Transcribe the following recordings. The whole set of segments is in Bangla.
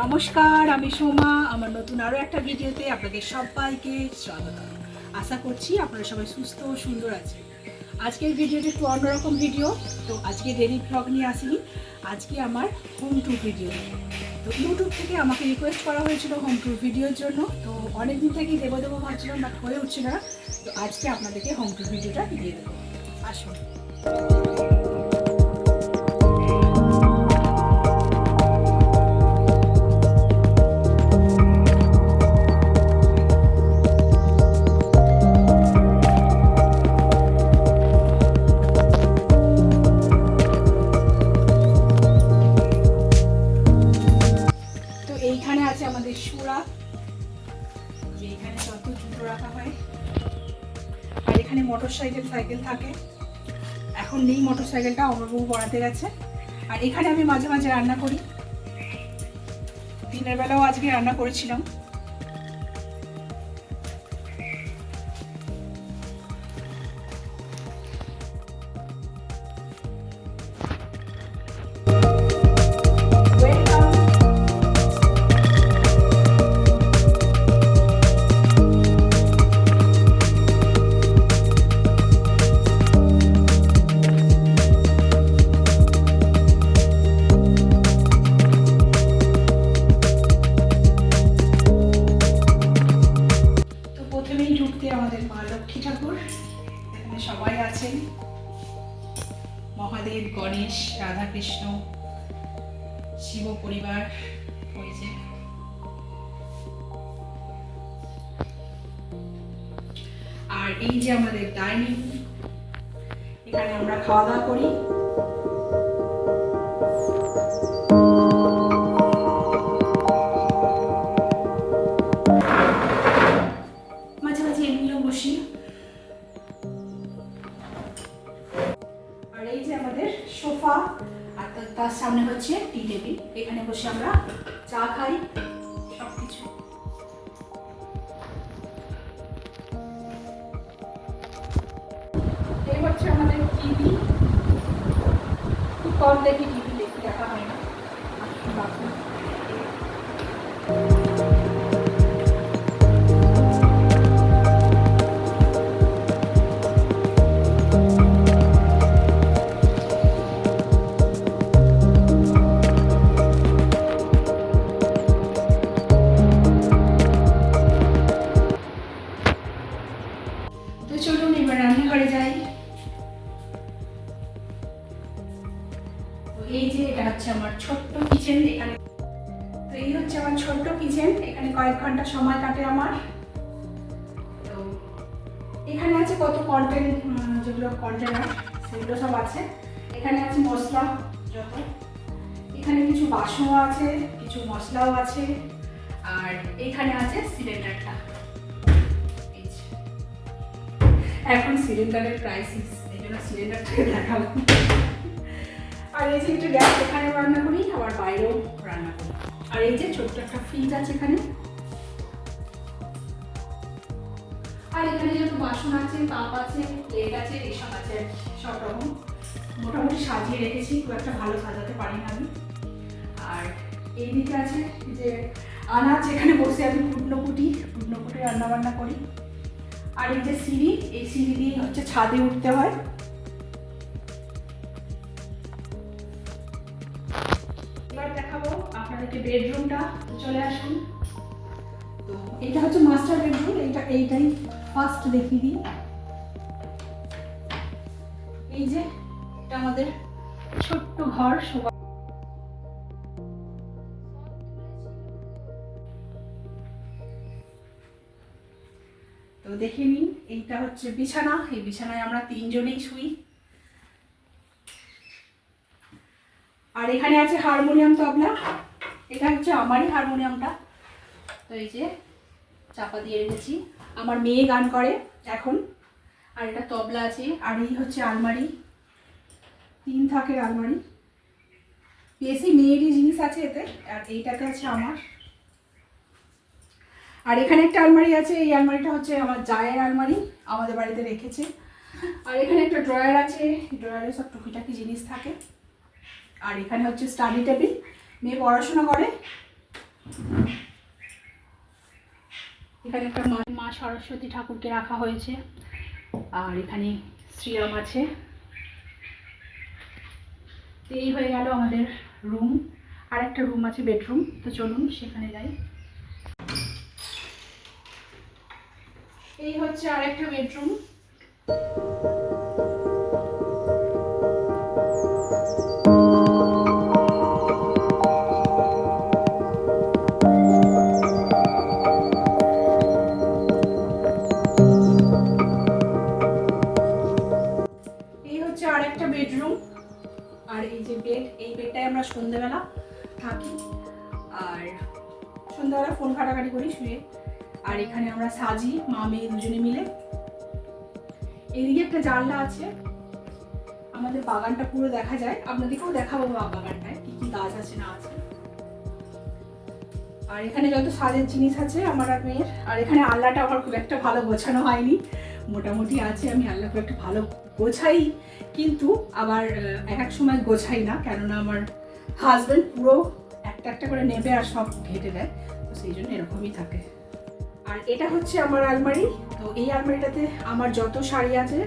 নমস্কার, আমি সোমা। আমার নতুন আরও একটা ভিডিওতে আপনাদের সবাইকে স্বাগত। আশা করছি আপনারা সবাই সুস্থ ও সুন্দর আছে। আজকের ভিডিওটা একটু অন্যরকম ভিডিও। তো আজকে ডেলি ভ্লগ নিয়ে আসিনি, আজকে আমার হোম ট্যুর ভিডিও। তো ইউটিউব থেকে আমাকে রিকোয়েস্ট করা হয়েছিল হোম ট্যুর ভিডিওর জন্য। তো অনেক দিন থেকেই দেবো ভাবছিলাম, বাট হয়ে উঠছিল না। তো আজকে আপনাদেরকে হোম ট্যুর ভিডিওটা দিয়ে দেবো। আসুন। এইখানে আছে আমাদের সুরা, যে এখানে যত জুতো রাখা হয়। আর এখানে সাইকেল থাকে। এখন নেই মোটরসাইকেলটা, অমরবাবু পড়াতে গেছে। আর এখানে আমি মাঝে মাঝে রান্না করি। দিনের বেলাও আজকে রান্না করেছিলাম। আমাদের মা লক্ষ্মী ঠাকুর, এখানে সবাই আছেন। মহাদেব, গণেশ, রাধাকৃষ্ণ, শিব পরিবার। ওই যে আর এই যে আমাদের ডাইনিং, এখানে আমরা খাওয়া দাওয়া করি। আর এই যে আমাদের সোফা, আর তার সামনে হচ্ছে টি টেবিল। এখানে বসে আমরা চা খাই, সবকিছু। এই হচ্ছে আমাদের টিভি। খুব কম দেখি টিভি, দেখা হয় না। তো চলুন এবার রান্নাঘরে যাই। এই যে এটা হচ্ছে আমার ছোট্ট কিচেন। এখানে তো এই হচ্ছে আমার ছোট্ট কিচেন। এখানে কয়েক ঘন্টা সময় কাটে আমার। তো এখানে আছে কত যেগুলো কন্টেনার, সেগুলো সব আছে। এখানে আছে মশলা যত, এখানে কিছু বাসনও আছে, কিছু মশলাও আছে। আর এখানে আছে সিলিন্ডারটা। এখন সিলিন্ডারের ক্রাইসিস, এই জন্য সিলিন্ডারটাকে দেখাবো। আর এই যে একটু গ্যাস, এখানে রান্না করি, আবার বাইরেও রান্না করি। আর এই যে ছোট্ট একটা ফ্রিজ আছে এখানে। আর এখানে যত বাসন আছে, কাপ আছে, প্লেট আছে, এসব আছে, সব রকম মোটামুটি সাজিয়ে রেখেছি। খুব একটা ভালো সাজাতে পারি না আমি। আর এই দিকে আছে যে আনাজ, এখানে বসে আমি কুটনো কুটি রান্না বান্না করি। আর এই যে সিঁড়ি, এই সিঁড়ি দিয়ে হচ্ছে ছাদে উঠতে হয়। এবার দেখাবো আপনাদেরকে বেডরুমটা। চলে আসুন। তো এটা হচ্ছে মাস্টার বেডরুম। এইটাই ফার্স্ট দেখিয়ে দিই। এই যে এটা আমাদের ছোট্ট ঘর, শোভা। তো দেখে নিন, এইটা হচ্ছে বিছানা। এই বিছানায় আমরা তিনজনেই শুই। আর এখানে আছে হারমোনিয়াম, তবলা। এটা হচ্ছে আমারই হারমোনিয়ামটা। তো এই যে চাপা দিয়ে রেখেছি। আমার মেয়ে গান করে এখন। আর এটা তবলা আছে। আর এই হচ্ছে আলমারি, 3 থাকের আলমারি। বেশি মেয়েরই জিনিস আছে এতে। আর এইটাতে আছে আমার। আর এখানে একটা আলমারি আছে। এই আলমারিটা হচ্ছে আমার জায়ের আলমারি, আমাদের বাড়িতে রেখেছে। আর এখানে একটা ড্রয়ার আছে, ড্রয়ারে সব টুকিটাকি জিনিস থাকে। আর এখানে হচ্ছে স্টাডি টেবিল, মেয়ে পড়াশোনা করে। এখানে একটা মা সরস্বতী ঠাকুরকে রাখা হয়েছে, আর এখানে শ্রীরাম আছে। তো এই হয়ে গেল আমাদের রুম। আর একটা রুম আছে বেডরুম, তো চলুন সেখানে যাই। এই হচ্ছে আর একটা বেডরুম। এই হচ্ছে আর একটা বেডরুম। আর এই যে বেড, এই বেডটায় আমরা সন্ধ্যেবেলা থাকি, আর সন্ধ্যাবেলা ফোন ঘাটাঘাটি করি শুয়ে। আর এখানে আমরা সাজি, মা মেয়ে দুজনে মিলে। এইদিকে একটা জানলা আছে, আমাদের বাগানটা পুরো দেখা যায়। আপনাদেরকেও দেখাবো বাগানটায় কি কি গাছ আছে না আছে। আর এখানে যত সাজের জিনিস আছে আমার আর মেয়ের। আর এখানে আল্লাটা আমার খুব একটা ভালো গোছানো হয়নি, মোটামুটি আছে। আমি আল্লাহ খুব একটা ভালো গোছাই, কিন্তু আবার এক এক সময় গোছাই না, কেননা আমার হাজব্যান্ড পুরো একটা একটা করে নেবে আর সব ঘেটে দেয়, তো সেই জন্য এরকমই থাকে। আর এটা হচ্ছে আমার আলমারি। তো এই আলমারিটাতে আমার যত শাড়ি আছে,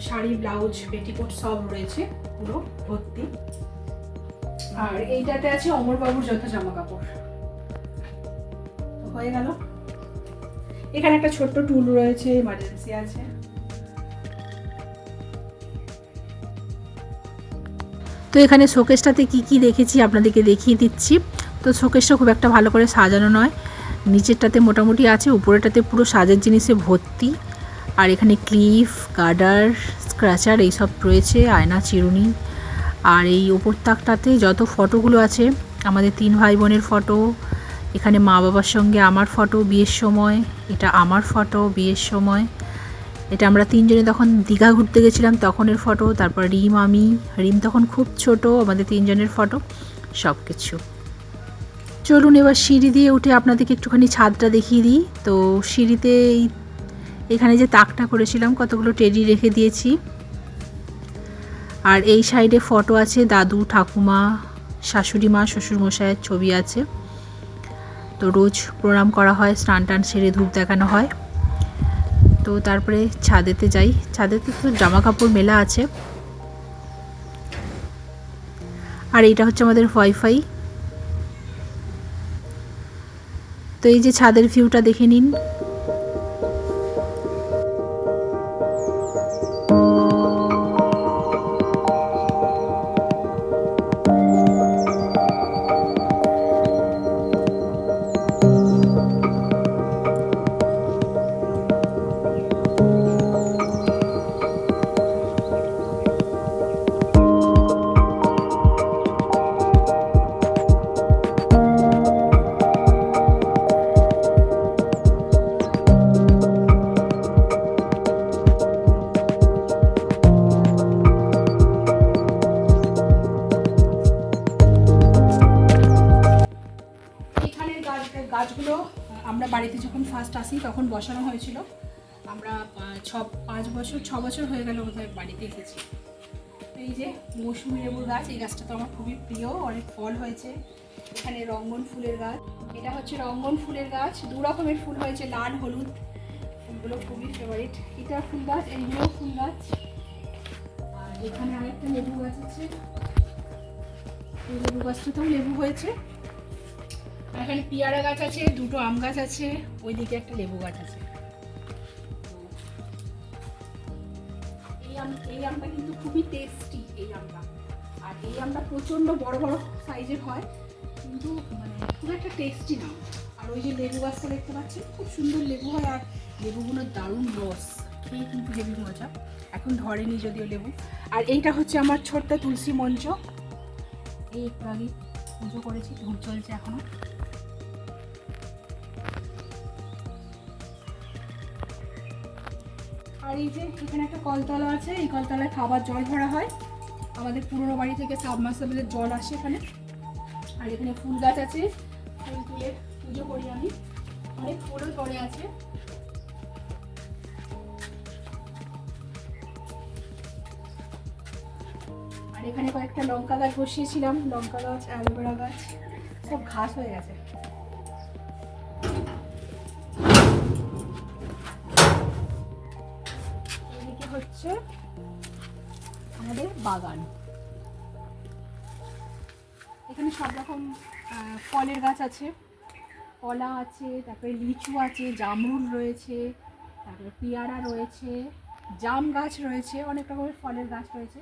শাড়ি, ব্লাউজ, পেটিকোট সব রয়েছে পুরো ভর্তি। আর এইটাতে আছে অমরবাবুর যত জামা কাপড়। তো হয়ে গেল। এখানে একটা ছোট্ট টুল রয়েছে, এমার্জেন্সি আছে। তো এখানে শোকেসটাতে কি কি রেখেছি আপনাদেরকে দেখিয়ে দিচ্ছি। তো শোকেসটা খুব একটা ভালো করে সাজানো নয়, নিচেরটাতে মোটামুটি আছে, উপরেটাতে পুরো সাজের জিনিসে ভর্তি। আর এখানে ক্লিপ, গার্ডার, স্ক্র্যাচার এইসব রয়েছে, আয়না, চিরুনি। আর এই ওপর তাকটাতে যত ফটোগুলো আছে, আমাদের 3 ভাই বোনের ফটো। এখানে মা বাবার সঙ্গে আমার ফটো বিয়ের সময়, এটা আমার ফটো বিয়ের সময়, এটা আমরা 3 জনে তখন দীঘা ঘুরতে গেছিলাম তখনের ফটো। তারপর রিম তখন খুব ছোট, আমাদের 3 জনের ফটো, সব কিছু। চলুন এবার সিঁড়ি দিয়ে উঠে আপনাদেরকে একটুখানি ছাদটা দেখিয়ে দিই। তো সিঁড়িতে এখানে যে তাকটা করেছিলাম কতগুলো টেডি রেখে দিয়েছি। আর এই সাইডে ফটো আছে দাদু, ঠাকুমা, শাশুড়ি মা, শ্বশুরমশাইয়ের ছবি আছে। তো রোজ প্রণাম করা হয়, স্নান টান সেরে ধূপ দেখানো হয়। তো তারপরে ছাদেতে যাই, ছাদেতে তো জামা কাপড় মেলা আছে। আর এইটা হচ্ছে আমাদের ওয়াইফাই। তো এই যে ছাদের ভিউটা দেখে নিন। গাছগুলো আমরা বাড়িতে যখন ফার্স্ট আসি তখন বসানো হয়েছিল। আমরা 6 বছর হয়ে গেল বোধহয় বাড়িতে এসেছি। এই যে মৌসুমী লেবুর গাছ, এই গাছটা তো আমার খুবই প্রিয়, অনেক ফল হয়েছে। এখানে রঙ্গন ফুলের গাছ, এটা হচ্ছে রঙ্গন ফুলের গাছ, 2 রকমের ফুল হয়েছে, লাল হলুদ, ফুলগুলো খুবই ফেভারিট। এটা ফুল গাছ, এইগুলো ফুল গাছ। আর এখানে আরেকটা লেবু গাছ আছে, এই লেবু গাছটাতেও লেবু হয়েছে। এখানে পেয়ারা গাছ আছে, 2টো আম গাছ আছে, ওইদিকে একটা লেবু গাছ আছে। এই আমটা কিন্তু খুবই টেস্টি এই আমটা। আর এই আমটা প্রচন্ড বড় বড় সাইজের হয়, কিন্তু মানে খুব একটা টেস্টি না। আর ওই যে লেবু গাছটা দেখতে পাচ্ছেন, খুব সুন্দর লেবু হয়, আর লেবুগুলোর দারুণ রস, খেয়ে কিন্তু হেভি মজা। এখন ধরেনি যদিও লেবু। আর এইটা হচ্ছে আমার ছোট্ট তুলসী মঞ্চ, এই একটু আগে পুজো করেছি, ধূপ চলছে এখনো। আর এই যে এখানে একটা কলতলা আছে, এই কলতলায় খাবার জল ভরা হয়, আমাদের পুরনো বাড়ি থেকে সাবমার্সিবলের জল আসে এখানে। আর এখানে ফুল গাছ আছে, ফুল তুলে পুজো করি আমি, অনেক ফুলও ধরে আছে। আর এখানে কয়েকটা লঙ্কা গাছ বসিয়েছিলাম, লঙ্কা গাছ, অ্যালোভেরা গাছ, সব ঘাস হয়ে গেছে। হচ্ছে আমাদের বাগান। এখানে সব রকম ফলের গাছ আছে, কলা আছে, তারপরে লিচু আছে, জামরুল রয়েছে, তারপরে পেয়ারা রয়েছে, জাম গাছ রয়েছে, অনেক রকমের ফলের গাছ রয়েছে।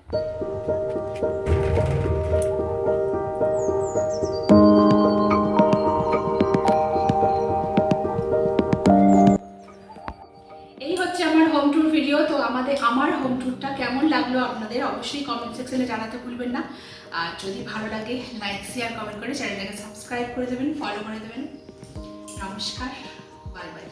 এই হচ্ছে আমার হোম ট্যুর ভিডিও। তো আমার হোম ট্যুরটা কেমন লাগলো আপনাদের অবশ্যই কমেন্ট সেকশনে জানাতে ভুলবেন না। আর যদি ভালো লাগে লাইক শেয়ার কমেন্ট করে চ্যানেলটাকে সাবস্ক্রাইব করে দেবেন, ফলো করে দেবেন। নমস্কার, বাই বাই।